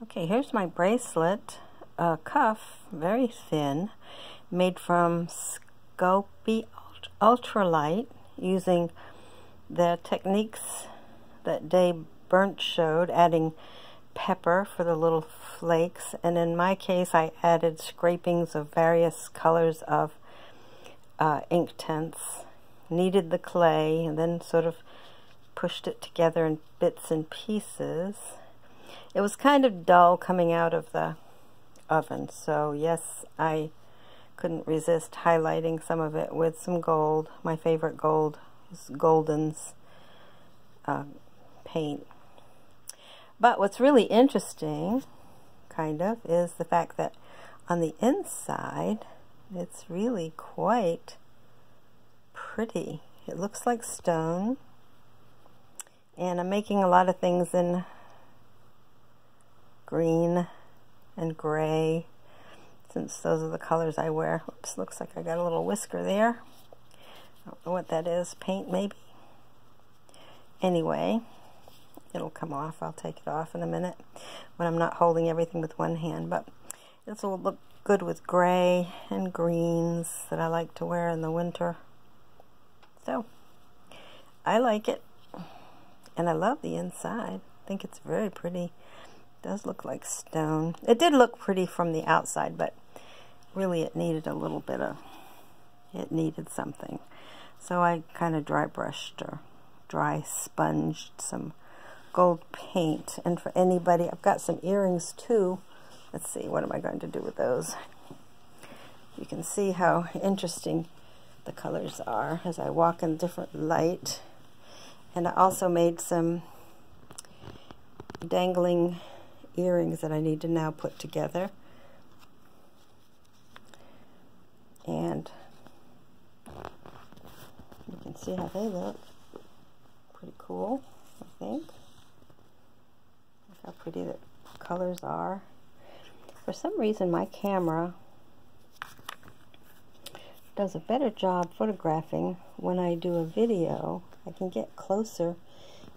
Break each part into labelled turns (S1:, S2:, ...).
S1: Okay, here's my bracelet cuff, very thin, made from Sculpey Ultra Light, using the techniques that Berndt showed, adding pepper for the little flakes, and in my case I added scrapings of various colors of Inktense, kneaded the clay, and then sort of pushed it together in bits and pieces. It was kind of dull coming out of the oven, so yes, I couldn't resist highlighting some of it with some gold. My favorite gold is Golden's paint. But what's really interesting, kind of, is the fact that on the inside, it's really quite pretty. It looks like stone, and I'm making a lot of things in green and gray, since those are the colors I wear. Oops, looks like I got a little whisker there. I don't know what that is, paint maybe? Anyway, it'll come off. I'll take it off in a minute when I'm not holding everything with one hand, but this will look good with gray and greens that I like to wear in the winter. So, I like it, and I love the inside. I think it's very pretty. It does look like stone. It did look pretty from the outside, but really it needed a little bit of, it needed something. So I kind of dry brushed or dry sponged some gold paint. And for anybody, I've got some earrings too. Let's see, what am I going to do with those? You can see how interesting the colors are as I walk in different light. And I also made some dangling earrings that I need to now put together. And you can see how they look. Pretty cool, I think. Look how pretty the colors are. For some reason my camera does a better job photographing when I do a video. I can get closer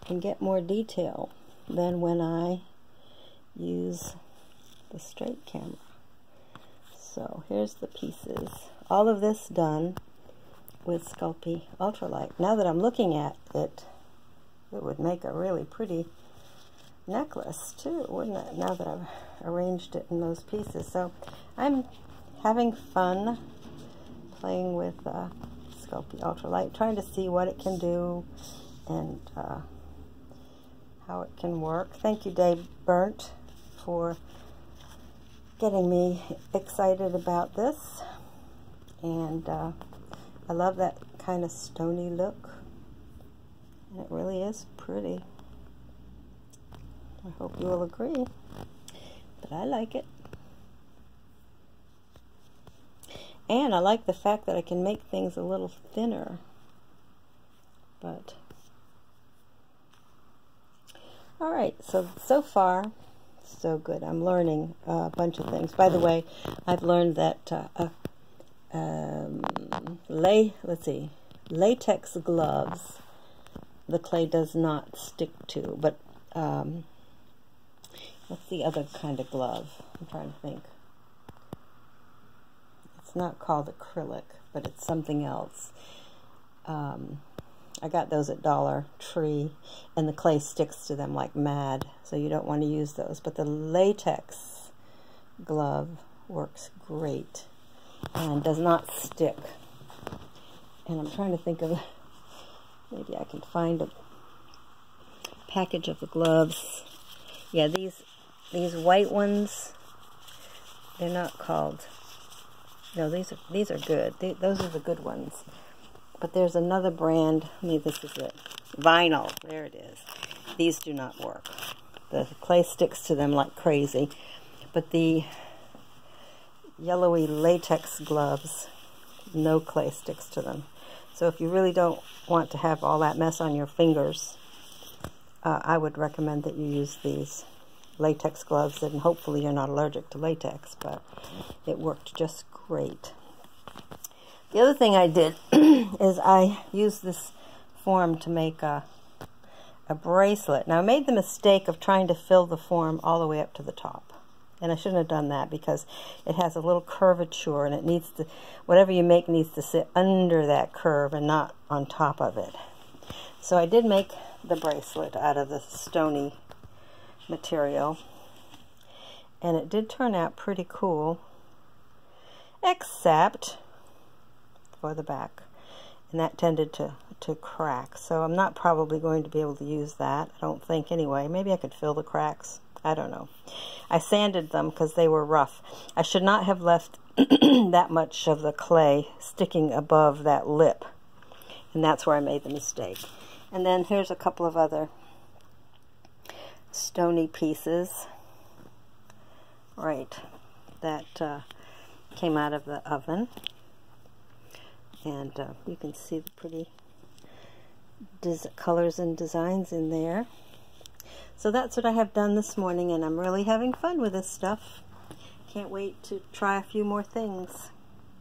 S1: and get more detail than when I use the straight camera. So here's the pieces. All of this done with Sculpey Ultra Light. Now that I'm looking at it, it would make a really pretty necklace too, wouldn't it? Now that I've arranged it in those pieces. So I'm having fun playing with Sculpey Ultra Light, trying to see what it can do and how it can work. Thank you, Berndt, for getting me excited about this. And I love that kind of stony look. And it really is pretty. I hope you will agree, but I like it. And I like the fact that I can make things a little thinner. But alright, so far so good. I'm learning a bunch of things. By the way, I've learned that latex gloves the clay does not stick to, but what's the other kind of glove? I'm trying to think. It's not called acrylic, but it's something else. I got those at Dollar Tree, and the clay sticks to them like mad, so you don't want to use those. But the latex glove works great and does not stick. And I'm trying to think of, maybe I can find a package of the gloves. Yeah, these white ones, they're not called, no, these are good. Those are the good ones. But there's another brand, maybe this is it, Vinyl, there it is. These do not work. The clay sticks to them like crazy. But the yellowy latex gloves, no clay sticks to them. So if you really don't want to have all that mess on your fingers, I would recommend that you use these latex gloves, and hopefully you're not allergic to latex, but it worked just great. The other thing I did is I used this form to make a a bracelet. Now I made the mistake of trying to fill the form all the way up to the top. And I shouldn't have done that because it has a little curvature and it needs to, whatever you make needs to sit under that curve and not on top of it. So I did make the bracelet out of the stony material. And it did turn out pretty cool, except for the back. And that tended to crack. So I'm not probably going to be able to use that. I don't think anyway. Maybe I could fill the cracks. I don't know. I sanded them because they were rough. I should not have left that much of the clay sticking above that lip. And that's where I made the mistake. And then here's a couple of other stony pieces. Right. That came out of the oven. And you can see the pretty colors and designs in there. So that's what I have done this morning, and I'm really having fun with this stuff. Can't wait to try a few more things.